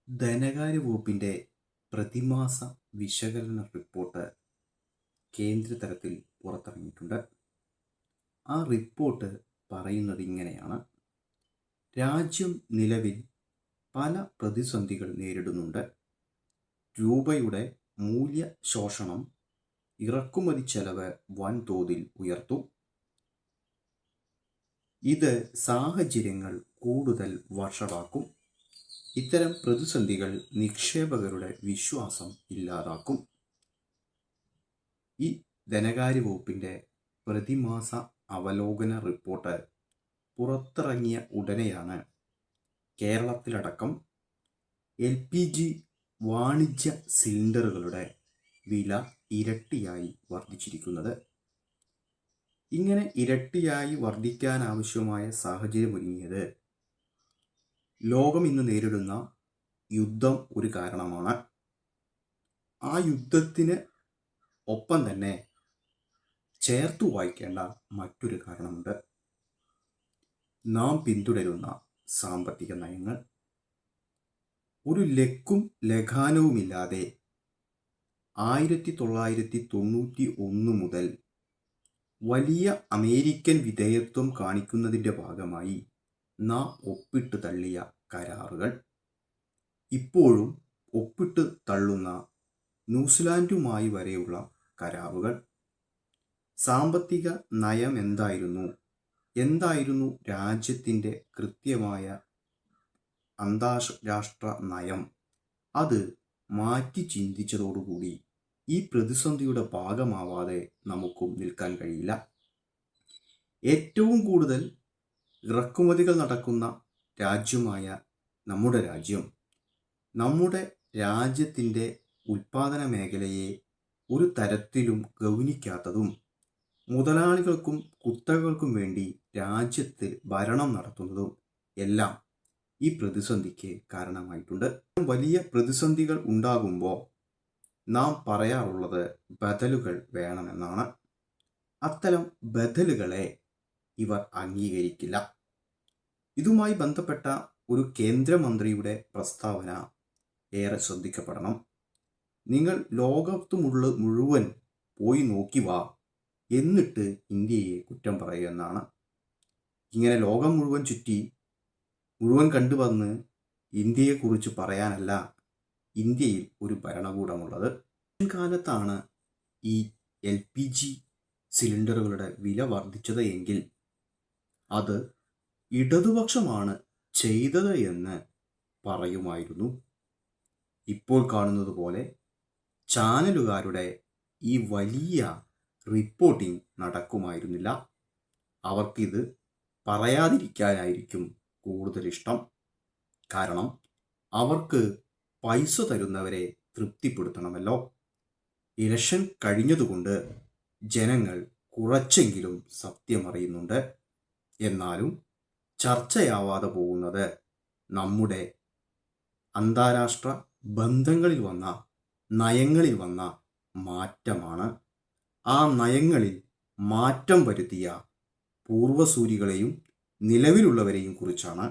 ധനകാര്യ വകുപ്പിൻ്റെ പ്രതിമാസ വിശകലന റിപ്പോർട്ട് കേന്ദ്ര തലത്തിൽ പുറത്തിറങ്ങിയിട്ടുണ്ട്. ആ റിപ്പോർട്ട് പറയുന്നത് ഇങ്ങനെയാണ്: രാജ്യം നിലവിൽ പല പ്രതിസന്ധികൾ നേരിടുന്നുണ്ട്. രൂപയുടെ മൂല്യശോഷണം ഇറക്കുമതി ചെലവ് വൻതോതിൽ ഉയർത്തു. ഇത് സാഹചര്യങ്ങൾ കൂടുതൽ വഷളാക്കും. ഇത്തരം പ്രതിസന്ധികൾ നിക്ഷേപകരുടെ വിശ്വാസം ഇല്ലാതാക്കും. ഈ ധനകാര്യ വകുപ്പിൻ്റെ പ്രതിമാസ അവലോകന റിപ്പോർട്ട് പുറത്തിറങ്ങിയ ഉടനെയാണ് കേരളത്തിലടക്കം LPG വാണിജ്യ സിലിണ്ടറുകളുടെ വില ഇരട്ടിയായി വർദ്ധിച്ചിരിക്കുന്നത്. ഇങ്ങനെ ഇരട്ടിയായി വർദ്ധിക്കാനാവശ്യമായ സാഹചര്യമൊരുങ്ങിയത് ലോകം ഇന്ന് നേരിടുന്ന യുദ്ധം ഒരു കാരണമാണ്. ആ യുദ്ധത്തിന് ഒപ്പം തന്നെ ചേർത്തു വായിക്കേണ്ട മറ്റൊരു കാരണമുണ്ട്. നാം പിന്തുടരുന്ന സാമ്പത്തിക നയങ്ങൾ ഒരു ലക്കും ലഗാനവുമില്ലാതെ 1991 മുതൽ വലിയ അമേരിക്കൻ വിധേയത്വം കാണിക്കുന്നതിൻ്റെ ഭാഗമായി നാം ഒപ്പിട്ട് തള്ളിയ കരാറുകൾ, ഇപ്പോഴും ഒപ്പിട്ട് തള്ളുന്ന ന്യൂസിലാൻഡുമായി വരെയുള്ള കരാറുകൾ, സാമ്പത്തിക നയം എന്തായിരുന്നു രാജ്യത്തിൻ്റെ കൃത്യമായ അന്താരാഷ്ട്ര നയം, അത് മാറ്റി ചിന്തിച്ചതോടുകൂടി ഈ പ്രതിസന്ധിയുടെ ഭാഗമാവാതെ നമുക്കും നിൽക്കാൻ കഴിയില്ല. ഏറ്റവും കൂടുതൽ ഇറക്കുമതികൾ നടക്കുന്ന രാജ്യമായ നമ്മുടെ രാജ്യം നമ്മുടെ രാജ്യത്തിൻ്റെ ഉൽപ്പാദന മേഖലയെ ഒരു തരത്തിലും ഗൗനിക്കാത്തതും മുതലാളികൾക്കും കുത്തകകൾക്കും വേണ്ടി രാജ്യത്ത് ഭരണം നടത്തുന്നതും എല്ലാം ഈ പ്രതിസന്ധിക്ക് കാരണമായിട്ടുണ്ട്. വലിയ പ്രതിസന്ധികൾ ഉണ്ടാകുമ്പോൾ നാം പറയാറുള്ളത് ബദലുകൾ വേണമെന്നാണ്. അത്തരം ബദലുകളെ ഇവർ അംഗീകരിക്കില്ല. ഇതുമായി ബന്ധപ്പെട്ട ഒരു കേന്ദ്രമന്ത്രിയുടെ പ്രസ്താവന ഏറെ ശ്രദ്ധിക്കപ്പെടണം. നിങ്ങൾ മുഴുവൻ പോയി നോക്കി വാ, എന്നിട്ട് ഇന്ത്യയെ കുറ്റം പറയുക എന്നാണ്. ഇങ്ങനെ ലോകം മുഴുവൻ ചുറ്റി മുഴുവൻ കണ്ടുവന്ന് ഇന്ത്യയെക്കുറിച്ച് പറയാനല്ല ഇന്ത്യയിൽ ഒരു ഭരണകൂടമുള്ളത്. കാലത്താണ് ഈ LPG സിലിണ്ടറുകളുടെ വില വർദ്ധിച്ചത് എങ്കിൽ അത് ഇടതുപക്ഷമാണ് ചെയ്തത് എന്ന് പറയുമായിരുന്നു. ഇപ്പോൾ കാണുന്നത് പോലെ ചാനലുകാരുടെ ഈ വലിയ റിപ്പോർട്ടിംഗ് നടക്കുമായിരുന്നില്ല. അവർക്കിത് പറയാതിരിക്കാനായിരിക്കും കൂടുതൽ ഇഷ്ടം. കാരണം അവർക്ക് പൈസ തരുന്നവരെ തൃപ്തിപ്പെടുത്തണമല്ലോ. ഇലക്ഷൻ കഴിഞ്ഞതുകൊണ്ട് ജനങ്ങൾ കുറച്ചെങ്കിലും സത്യമറിയുന്നുണ്ട്. എന്നാലും ചർച്ചയാവാതെ പോകുന്നത് നമ്മുടെ അന്താരാഷ്ട്ര ബന്ധങ്ങളിൽ വന്ന നയങ്ങളിൽ വന്ന മാറ്റമാണ്. ആ നയങ്ങളിൽ മാറ്റം വരുത്തിയ പൂർവസൂരികളെയും നിലവിലുള്ളവരെയും കുറിച്ചാണ്